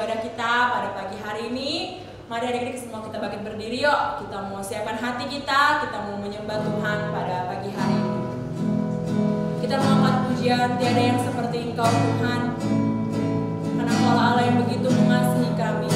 ibadah kita pada pagi hari ini. Mari adik-adik semua kita bangkit berdiri yuk. Kita mau siapkan hati kita mau menyembah Tuhan pada pagi hari ini. Kita mau angkat pujian, tiada yang seperti Engkau Tuhan, karena Engkau Allah yang begitu mengasihi kami.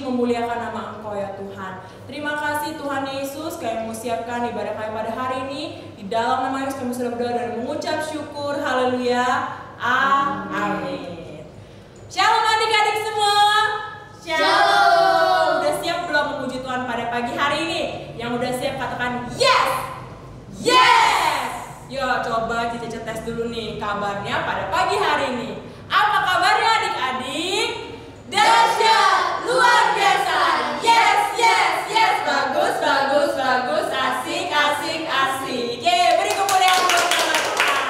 Memuliakan nama Engkau ya Tuhan. Terima kasih Tuhan Yesus, kami mau siapkan ibadah kami pada hari ini. Di dalam nama Yesus kami sudah berdoa dan mengucap syukur. Haleluya. Amin. Shalom adik-adik semua. Shalom. Udah siap belum memuji Tuhan pada pagi hari ini? Yang udah siap katakan yes. Yes. Yo coba Cica tes dulu nih kabarnya pada pagi hari ini. Apa kabarnya adik-adik? Dahsyat, luar biasa. Yes, yes, yes. Bagus, bagus, bagus. Asik, asik, asik. Ye, beri kemuliaan buat nama Tuhan.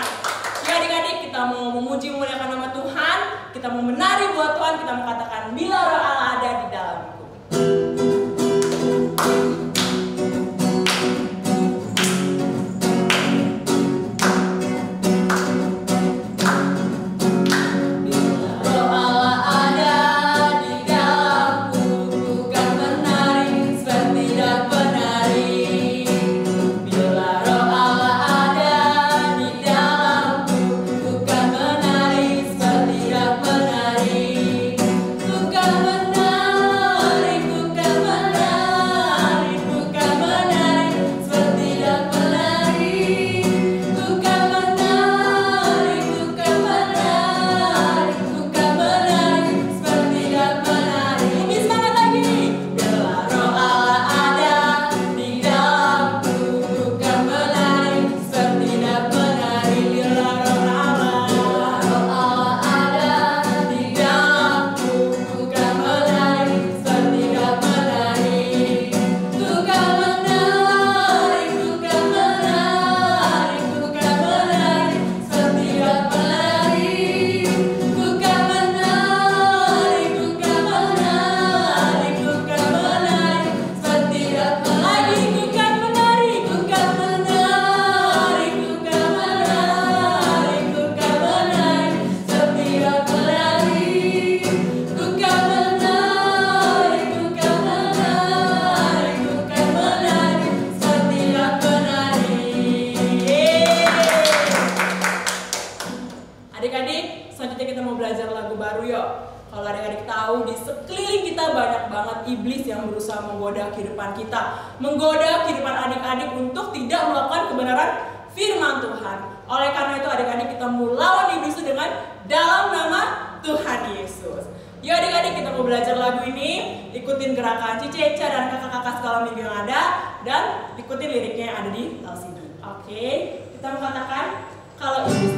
Ya adik-adik, kita mau memuji memuliakan nama Tuhan. Kita mau menari buat Tuhan. Kita mau katakan bila roh Allah ada di dalamku. Adik-adik, selanjutnya kita mau belajar lagu baru yuk. Kalau adik-adik tahu di sekeliling kita banyak banget iblis yang berusaha menggoda kehidupan kita, menggoda kehidupan adik-adik untuk tidak melakukan kebenaran firman Tuhan. Oleh karena itu adik-adik kita mau lawan iblis itu dengan dalam nama Tuhan Yesus. Yuk adik-adik kita mau belajar lagu ini, ikutin gerakan Cici Eca dan kakak-kakak sekolah minggu yang ada, dan ikutin liriknya yang ada di LCD. Oke, kita mau katakan kalau iblis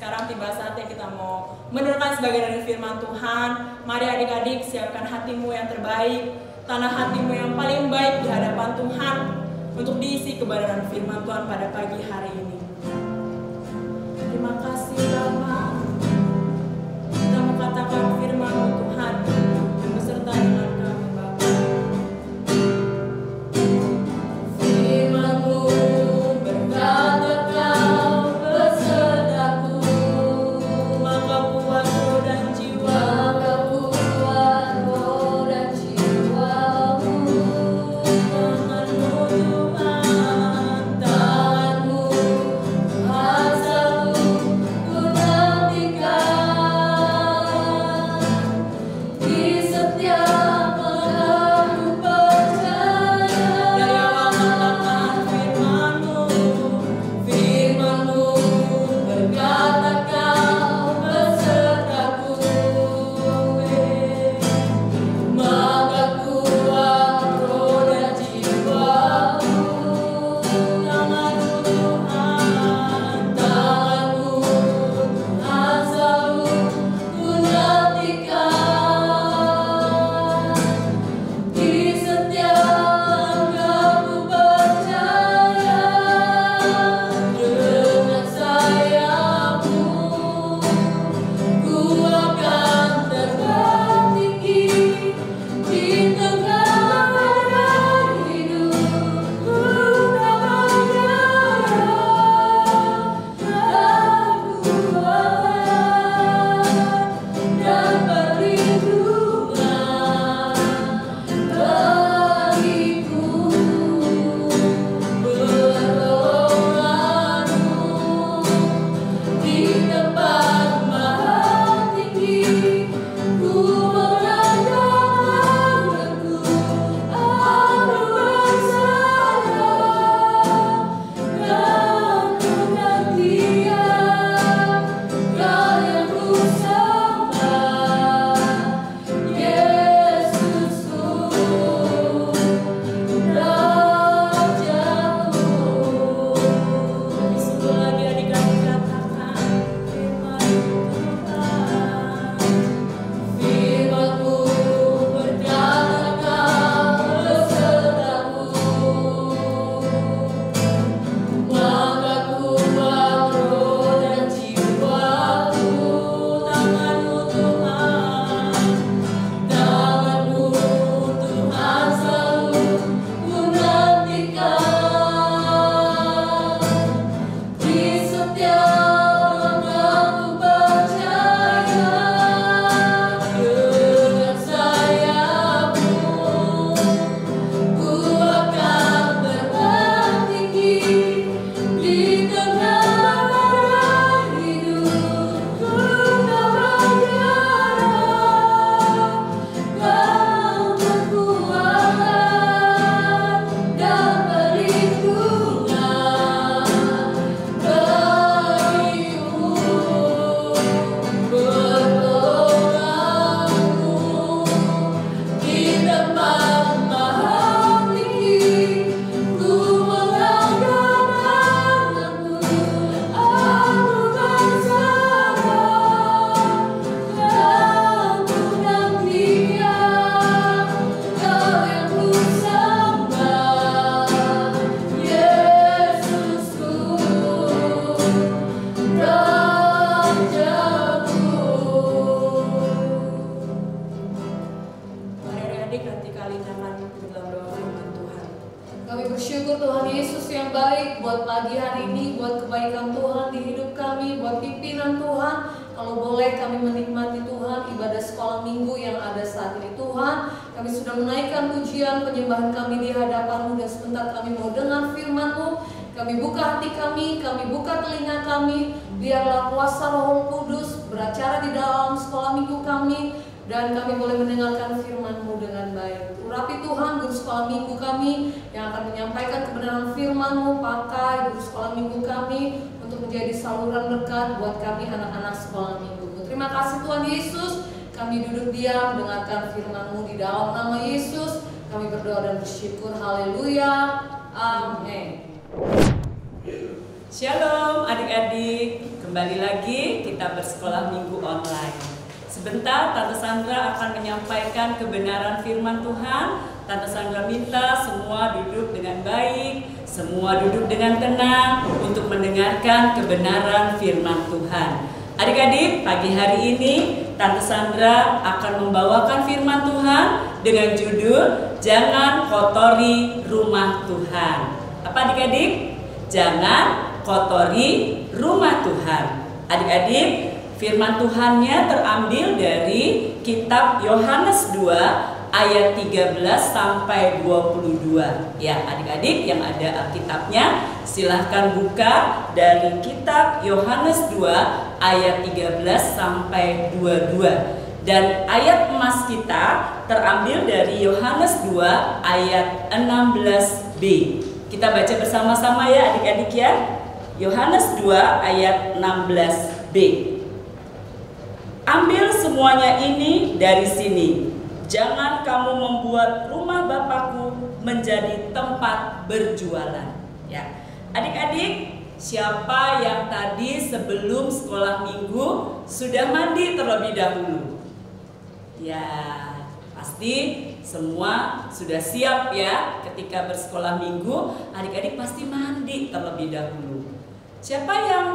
Sekarang tiba saatnya kita mau mendengarkan sebagian dari firman Tuhan. Mari adik-adik siapkan hatimu yang terbaik, tanah hatimu yang paling baik di hadapan Tuhan untuk diisi kebenaran firman Tuhan pada pagi hari ini. Terima kasih Bapa, kita mengatakan firman-Mu Tuhan yang beserta dengan kami Bapa. Firman-Mu berkata Kau besertaku, maka kuat roh dan jiwa, tangan-Mu Tuhan, tangan-Mu Tuhan selalu ku nantikan. Di setiap langkah ku percaya. Dari awal katakan firman-Mu, firman-Mu berkata Kau besertaku, maka kuat roh dan jiwaku. Tangan-Mu Tuhan, tangan-Mu Tuhan selalu ku nantikan. Di setiap langkah ku percaya, dengan sayap-Mu ku akan terbang tinggi di tengah badai hidup. Ku tak menyerah, dan kuat dan perlindungan bagiku. Pertolongan-Mu di tempat maha tinggi, ku mengandalkan Aku bersandar dan penantian Kau yang ku sembah, Yesusku, Rajaku. Disuruh lagi adik-adik katakan firman-Mu Tuhan. Firman-Mu berkata Kau besertaku, maka kuat roh dan jiwaku. Tangan-Mu Tuhan, tangan-Mu Tuhan selalu ku nantikan. Di setiap langkah ku percaya, dengan sayap-Mu ku akan terbang tinggi di tengah badai hidup. Ku tak menyerah, Kau kekuatan dan perlindungan bagiku. Pertolongan-Mu di tempat maha tinggi, ku mengandalkan Aku bersandar dan penantian Kau yang ku sembah, Yesusku, Rajaku. Mari adik-adik nanti kali tangan di dalam doa firman Tuhan. Kami bersyukur Tuhan Yesus yang baik buat pagi hari ini, buat kebaikan Tuhan di hidup kami, buat pimpinan Tuhan. Kalau boleh kami menikmati Tuhan ibadah sekolah minggu yang ada saat ini Tuhan. Kami sudah menaikkan pujian penyembahan kami di hadapan-Mu, dan sebentar kami mau dengar firman-Mu. Kami buka hati kami buka telinga kami. Biarlah kuasa Roh Kudus beracara di dalam sekolah minggu kami, dan kami boleh mendengarkan firman-Mu dengan baik. Urapi Tuhan guru sekolah minggu kami yang akan menyampaikan kebenaran firman-Mu. Pakai guru sekolah minggu kami untuk menjadi saluran berkat buat kami anak-anak sekolah minggu. Terima kasih Tuhan Yesus. Kami duduk diam dengarkan firman-Mu di dalam nama Yesus. Kami berdoa dan bersyukur. Haleluya. Amin. Shalom adik-adik. Kembali lagi kita bersekolah minggu online. Sebentar Tante Sandra akan menyampaikan kebenaran firman Tuhan. Tante Sandra minta semua duduk dengan baik, semua duduk dengan tenang untuk mendengarkan kebenaran firman Tuhan. Adik-adik, pagi hari ini Tante Sandra akan membawakan firman Tuhan dengan judul Jangan Kotori Rumah Tuhan. Apa adik-adik? Jangan kotori rumah Tuhan. Adik-adik, firman Tuhannya terambil dari kitab Yohanes 2 ayat 13 sampai 22. Ya, adik-adik yang ada Alkitabnya silahkan buka dari kitab Yohanes 2 ayat 13 sampai 22. Dan ayat emas kita terambil dari Yohanes 2 ayat 16b. Kita baca bersama-sama ya adik-adik ya. Yohanes 2 ayat 16b. Ambil semuanya ini dari sini. Jangan kamu membuat rumah Bapakku menjadi tempat berjualan. Ya, adik-adik, siapa yang tadi sebelum sekolah minggu sudah mandi terlebih dahulu? Ya, pasti semua sudah siap ya. Ketika bersekolah minggu, adik-adik pasti mandi terlebih dahulu. Siapa yang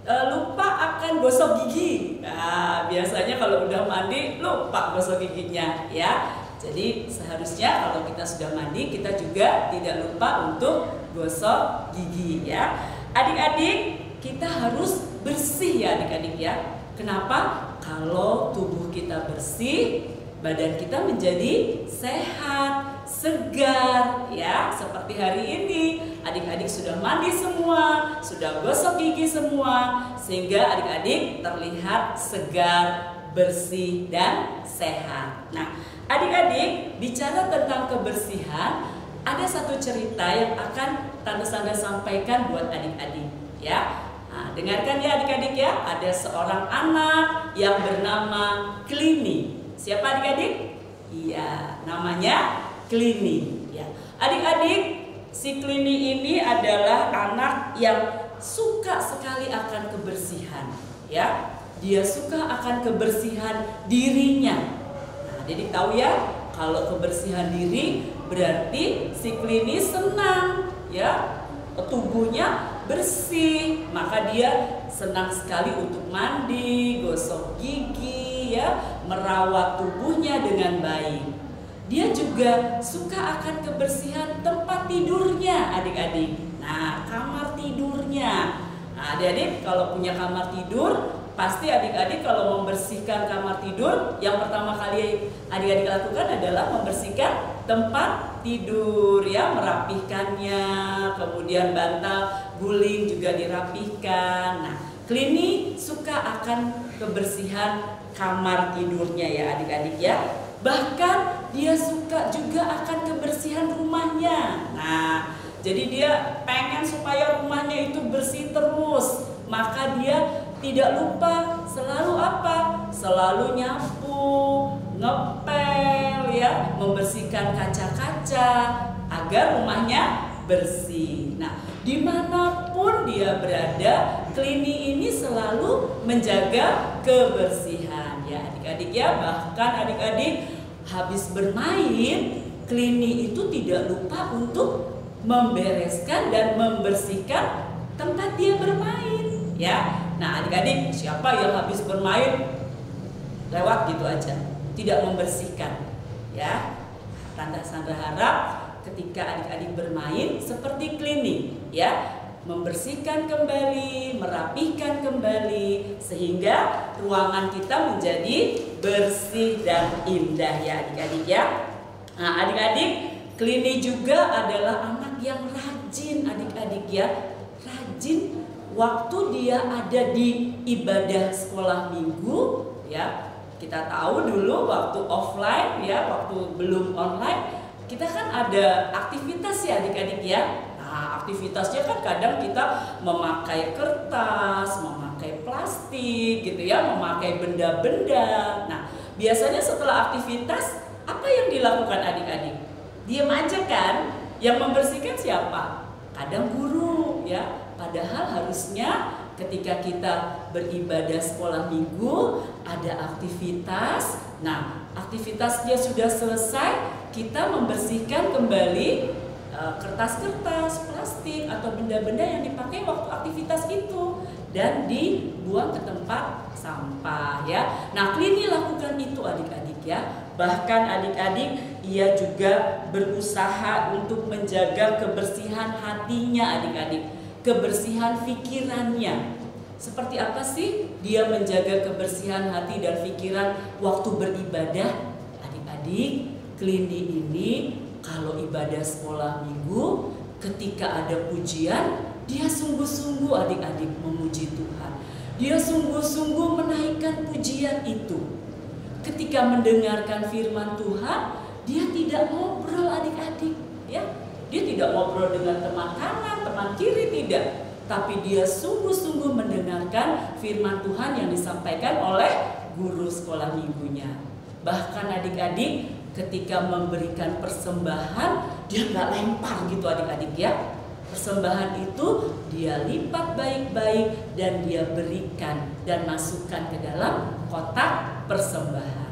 lupa akan gosok gigi? Nah, biasanya kalau udah mandi lupa gosok giginya ya. Jadi seharusnya kalau kita sudah mandi, kita juga tidak lupa untuk gosok gigi ya. Adik-adik, kita harus bersih ya adik-adik ya. Kenapa? Kalau tubuh kita bersih, badan kita menjadi sehat, segar ya. Seperti hari ini adik-adik sudah mandi semua, sudah gosok gigi semua, sehingga adik-adik terlihat segar, bersih dan sehat. Nah, adik-adik, bicara tentang kebersihan, ada satu cerita yang akan Tante Sandra sampaikan buat adik-adik ya. Nah, dengarkan ya adik-adik ya. Ada seorang anak yang bernama Clini. Siapa adik-adik? Iya, namanya Clini ya. Adik-adik, si Clini ini adalah anak yang suka sekali akan kebersihan ya. Dia suka akan kebersihan dirinya. Nah, jadi tahu ya, kalau kebersihan diri berarti si Clini senang ya, tubuhnya bersih, maka dia senang sekali untuk mandi, gosok gigi ya, merawat tubuhnya dengan baik. Dia juga suka akan kebersihan tempat tidurnya adik-adik. Nah, kamar tidurnya. Nah, adik-adik kalau punya kamar tidur, pasti adik-adik kalau membersihkan kamar tidur, yang pertama kali adik-adik lakukan adalah membersihkan tempat tidur ya, merapihkannya, kemudian bantal guling juga dirapihkan. Nah, Clini suka akan kebersihan kamar tidurnya ya adik-adik ya. Bahkan dia suka juga akan kebersihan rumahnya. Nah, jadi dia pengen supaya rumahnya itu bersih terus. Maka dia tidak lupa selalu apa? Selalu nyapu, ngepel ya, membersihkan kaca-kaca agar rumahnya bersih. Nah, dimanapun dia berada, Clini ini selalu menjaga kebersihan ya adik-adik ya. Bahkan adik-adik habis bermain, Clini itu tidak lupa untuk membereskan dan membersihkan tempat dia bermain ya. Nah adik-adik, siapa yang habis bermain lewat gitu aja, tidak membersihkan ya? Tante Sandra harap ketika adik-adik bermain seperti Clini ya, membersihkan kembali, merapihkan kembali, sehingga ruangan kita menjadi bersih dan indah ya adik-adik ya. Nah adik-adik, Clini juga adalah anak yang rajin adik-adik ya. Rajin waktu dia ada di ibadah sekolah minggu ya. Kita tahu dulu waktu offline ya, waktu belum online, kita kan ada aktivitas ya adik-adik ya. Nah, aktivitasnya kan kadang kita memakai kertas, memakai plastik gitu ya, memakai benda-benda. Nah, biasanya setelah aktivitas apa yang dilakukan adik-adik? Diam aja kan? Yang membersihkan siapa? Kadang guru ya. Padahal harusnya ketika kita beribadah sekolah minggu ada aktivitas. Nah, aktivitasnya sudah selesai, kita membersihkan kembali kertas-kertas, plastik atau benda-benda yang dipakai waktu aktivitas itu dan dibuang ke tempat sampah ya. Nah, Klini lakukan itu adik-adik ya. Bahkan adik-adik ia juga berusaha untuk menjaga kebersihan hatinya adik-adik, kebersihan pikirannya. Seperti apa sih dia menjaga kebersihan hati dan pikiran waktu beribadah? Adik-adik, Klini ini kalau ibadah sekolah minggu, ketika ada pujian, dia sungguh-sungguh adik-adik memuji Tuhan. Dia sungguh-sungguh menaikkan pujian itu. Ketika mendengarkan firman Tuhan, dia tidak ngobrol adik-adik, ya. Dia tidak ngobrol dengan teman kanan, teman kiri, tidak. Tapi dia sungguh-sungguh mendengarkan firman Tuhan yang disampaikan oleh guru sekolah minggunya. Bahkan adik-adik, ketika memberikan persembahan, dia nggak lempar gitu adik-adik ya. Persembahan itu dia lipat baik-baik dan dia berikan dan masukkan ke dalam kotak persembahan.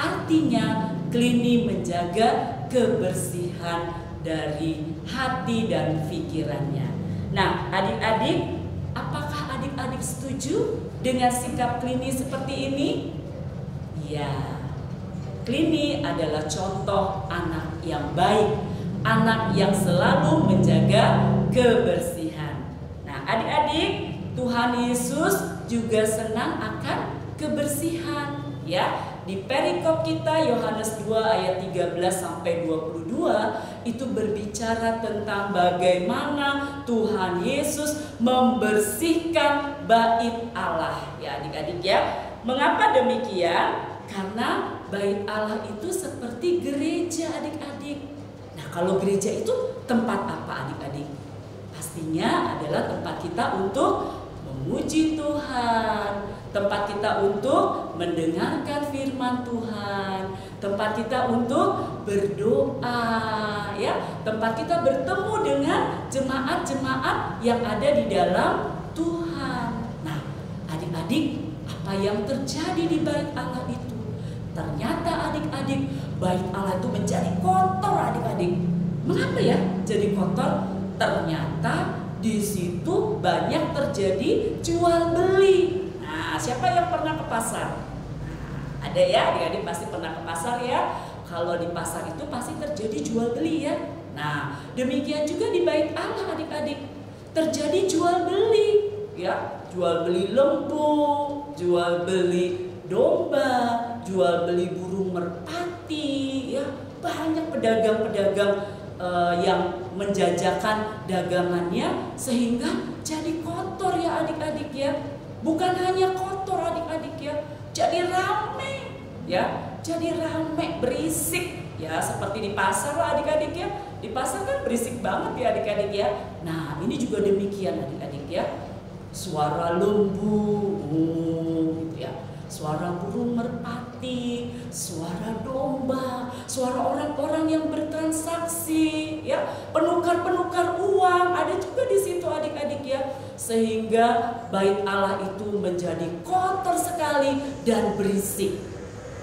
Artinya Klini menjaga kebersihan dari hati dan pikirannya. Nah, adik-adik, apakah adik-adik setuju dengan sikap Klini seperti ini? Ya. Klini adalah contoh anak yang baik, anak yang selalu menjaga kebersihan. Nah, adik-adik, Tuhan Yesus juga senang akan kebersihan, ya. Di perikop kita Yohanes 2 ayat 13 sampai 22 itu berbicara tentang bagaimana Tuhan Yesus membersihkan bait Allah, ya adik-adik ya. Mengapa demikian? Karena bait Allah itu seperti gereja adik-adik. Nah, kalau gereja itu tempat apa adik-adik? Pastinya adalah tempat kita untuk memuji Tuhan, tempat kita untuk mendengarkan firman Tuhan, tempat kita untuk berdoa, ya, tempat kita bertemu dengan jemaat-jemaat yang ada di dalam Tuhan. Nah, adik-adik, apa yang terjadi di bait Allah itu? Ternyata adik-adik, bait Allah itu menjadi kotor adik-adik. Mengapa ya jadi kotor? Ternyata di situ banyak terjadi jual beli. Nah, siapa yang pernah ke pasar? Nah, ada ya, adik-adik pasti pernah ke pasar ya. Kalau di pasar itu pasti terjadi jual beli ya. Nah, demikian juga di bait Allah adik-adik. Terjadi jual beli ya, jual beli lembu, jual beli domba, jual beli burung merpati, ya, banyak pedagang-pedagang yang menjajakan dagangannya sehingga jadi kotor ya adik-adik ya. Bukan hanya kotor adik-adik ya, jadi rame ya, jadi rame, berisik ya, seperti di pasar lah adik-adik ya. Di pasar kan berisik banget ya adik-adik ya. Nah, ini juga demikian adik-adik ya. Suara lembu gitu ya, suara burung merpati, suara domba, suara orang-orang yang bertransaksi, ya, penukar-penukar uang ada juga di situ adik-adik ya, sehingga bait Allah itu menjadi kotor sekali dan berisik.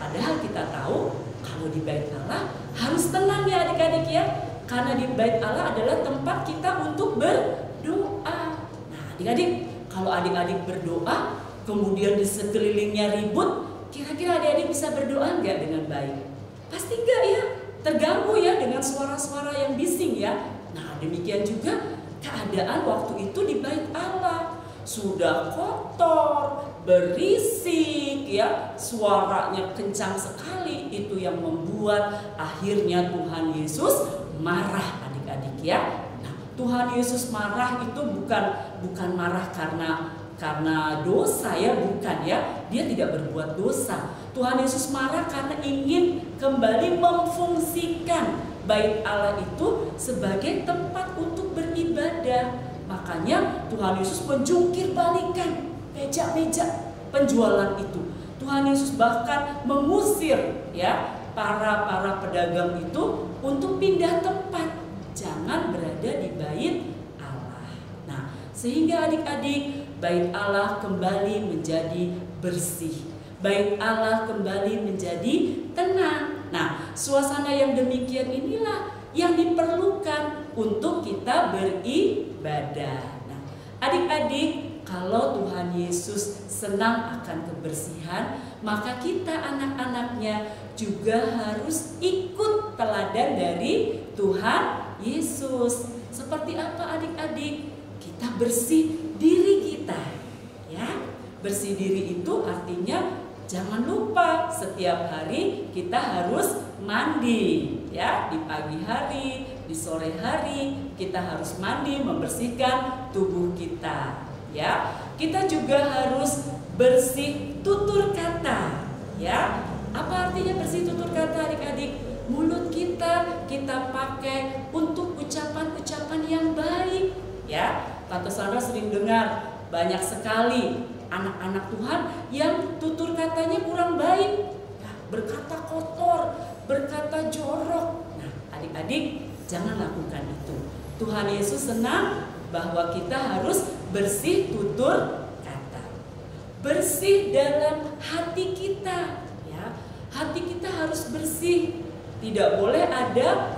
Padahal kita tahu kalau di bait Allah harus tenang ya adik-adik ya, karena di bait Allah adalah tempat kita untuk berdoa. Nah adik-adik, kalau adik-adik berdoa kemudian di sekelilingnya ribut, kira-kira adik-adik bisa berdoa nggak dengan baik? Pasti enggak ya, terganggu ya dengan suara-suara yang bising ya. Nah demikian juga keadaan waktu itu di bait Allah, sudah kotor, berisik ya, suaranya kencang sekali. Itu yang membuat akhirnya Tuhan Yesus marah adik-adik ya. Nah Tuhan Yesus marah itu bukan marah karena dosa ya, bukan ya, dia tidak berbuat dosa. Tuhan Yesus marah karena ingin kembali memfungsikan bait Allah itu sebagai tempat untuk beribadah. Makanya Tuhan Yesus menjungkir balikan meja-meja penjualan itu. Tuhan Yesus bahkan mengusir ya para pedagang itu untuk pindah tempat, jangan berada di bait Allah. Nah, Sehingga adik-adik, bait Allah kembali menjadi bersih. Bait Allah kembali menjadi tenang. Nah, suasana yang demikian inilah yang diperlukan untuk kita beribadah. Nah, adik-adik, kalau Tuhan Yesus senang akan kebersihan, maka kita anak-anaknya juga harus ikut teladan dari Tuhan Yesus. Seperti apa adik-adik? Kita bersih diri kita, ya. Bersih diri itu artinya jangan lupa setiap hari kita harus mandi, ya. Di pagi hari, di sore hari kita harus mandi, membersihkan tubuh kita, ya. Kita juga harus bersih tutur kata, ya. Apa artinya bersih tutur kata adik-adik? Mulut kita pakai untuk ucapan-ucapan yang baik, ya. Tante Sandra sering dengar banyak sekali anak-anak Tuhan yang tutur katanya kurang baik, ya, berkata kotor, berkata jorok. Nah, adik-adik jangan lakukan itu. Tuhan Yesus senang bahwa kita harus bersih tutur kata, bersih dalam hati kita, ya. Hati kita harus bersih, tidak boleh ada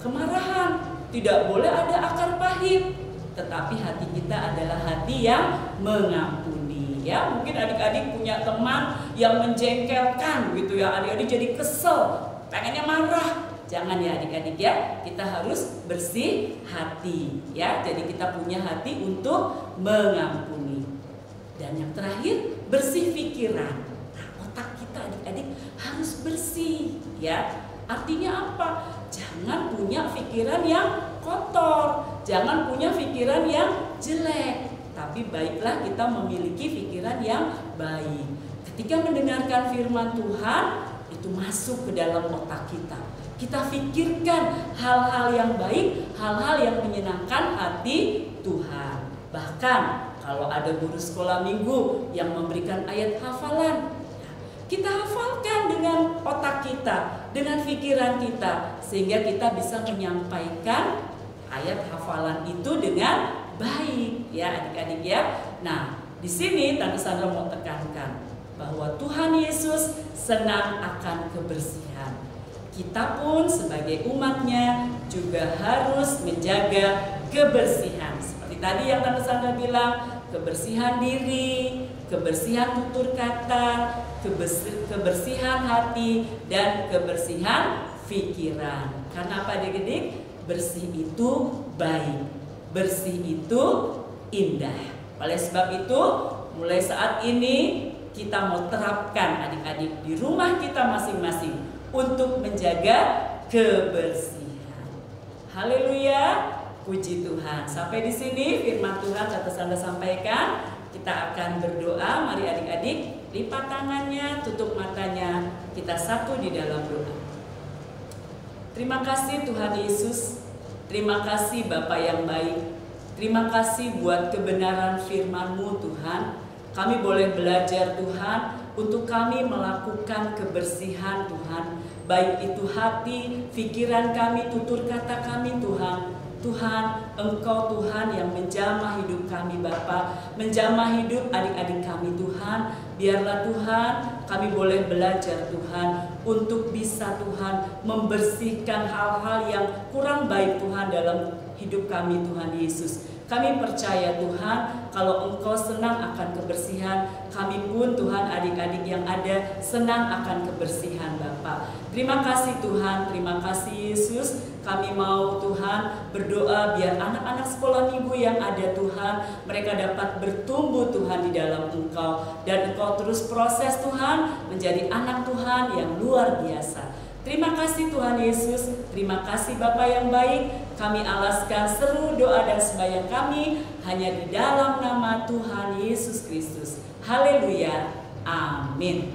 kemarahan, tidak boleh ada akar pahit. Tetapi hati kita adalah hati yang mengampuni, ya. Mungkin adik-adik punya teman yang menjengkelkan gitu ya, adik-adik jadi kesel, pengennya marah. Jangan ya adik-adik ya, kita harus bersih hati, ya. Jadi kita punya hati untuk mengampuni. Dan yang terakhir, bersih pikiran. Nah, otak kita adik-adik harus bersih, ya. Artinya apa? Jangan punya pikiran yang kotor, jangan punya pikiran yang jelek, tapi baiklah kita memiliki pikiran yang baik. Ketika mendengarkan firman Tuhan, itu masuk ke dalam otak kita. Kita pikirkan hal-hal yang baik, hal-hal yang menyenangkan hati Tuhan. Bahkan kalau ada guru sekolah minggu yang memberikan ayat hafalan, kita hafalkan dengan otak kita, dengan pikiran kita, sehingga kita bisa menyampaikan ayat hafalan itu dengan baik, ya adik-adik ya. Nah, di sini Tante Sandra mau tekankan bahwa Tuhan Yesus senang akan kebersihan. Kita pun sebagai umatnya juga harus menjaga kebersihan. Seperti tadi yang Tante Sandra bilang, kebersihan diri, kebersihan tutur kata, kebersihan hati, dan kebersihan pikiran. Karena apa adik-adik? Bersih itu baik, bersih itu indah. Oleh sebab itu, mulai saat ini kita mau terapkan adik-adik di rumah kita masing-masing untuk menjaga kebersihan. Haleluya, puji Tuhan. Sampai di sini firman Tuhan Tante Sandra sampaikan. Kita akan berdoa. Mari adik-adik lipat tangannya, tutup matanya, kita satu di dalam doa. Terima kasih Tuhan Yesus, terima kasih Bapa yang baik, terima kasih buat kebenaran firman-Mu Tuhan. Kami boleh belajar Tuhan untuk kami melakukan kebersihan Tuhan, baik itu hati, pikiran kami, tutur kata kami Tuhan. Tuhan, Engkau Tuhan yang menjamah hidup kami Bapa, menjamah hidup adik-adik kami Tuhan. Biarlah Tuhan kami boleh belajar Tuhan untuk bisa Tuhan membersihkan hal-hal yang kurang baik Tuhan dalam hidup kami Tuhan Yesus. Kami percaya Tuhan kalau Engkau senang akan kebersihan, kami pun Tuhan adik-adik yang ada senang akan kebersihan Bapa. Terima kasih Tuhan, terima kasih Yesus. Kami mau Tuhan berdoa biar anak-anak sekolah minggu yang ada Tuhan, mereka dapat bertumbuh Tuhan di dalam Engkau. Dan Engkau terus proses Tuhan menjadi anak Tuhan yang luar biasa. Terima kasih Tuhan Yesus, terima kasih Bapa yang baik. Kami alaskan seluruh doa dan sembahyang kami hanya di dalam nama Tuhan Yesus Kristus. Haleluya, amin.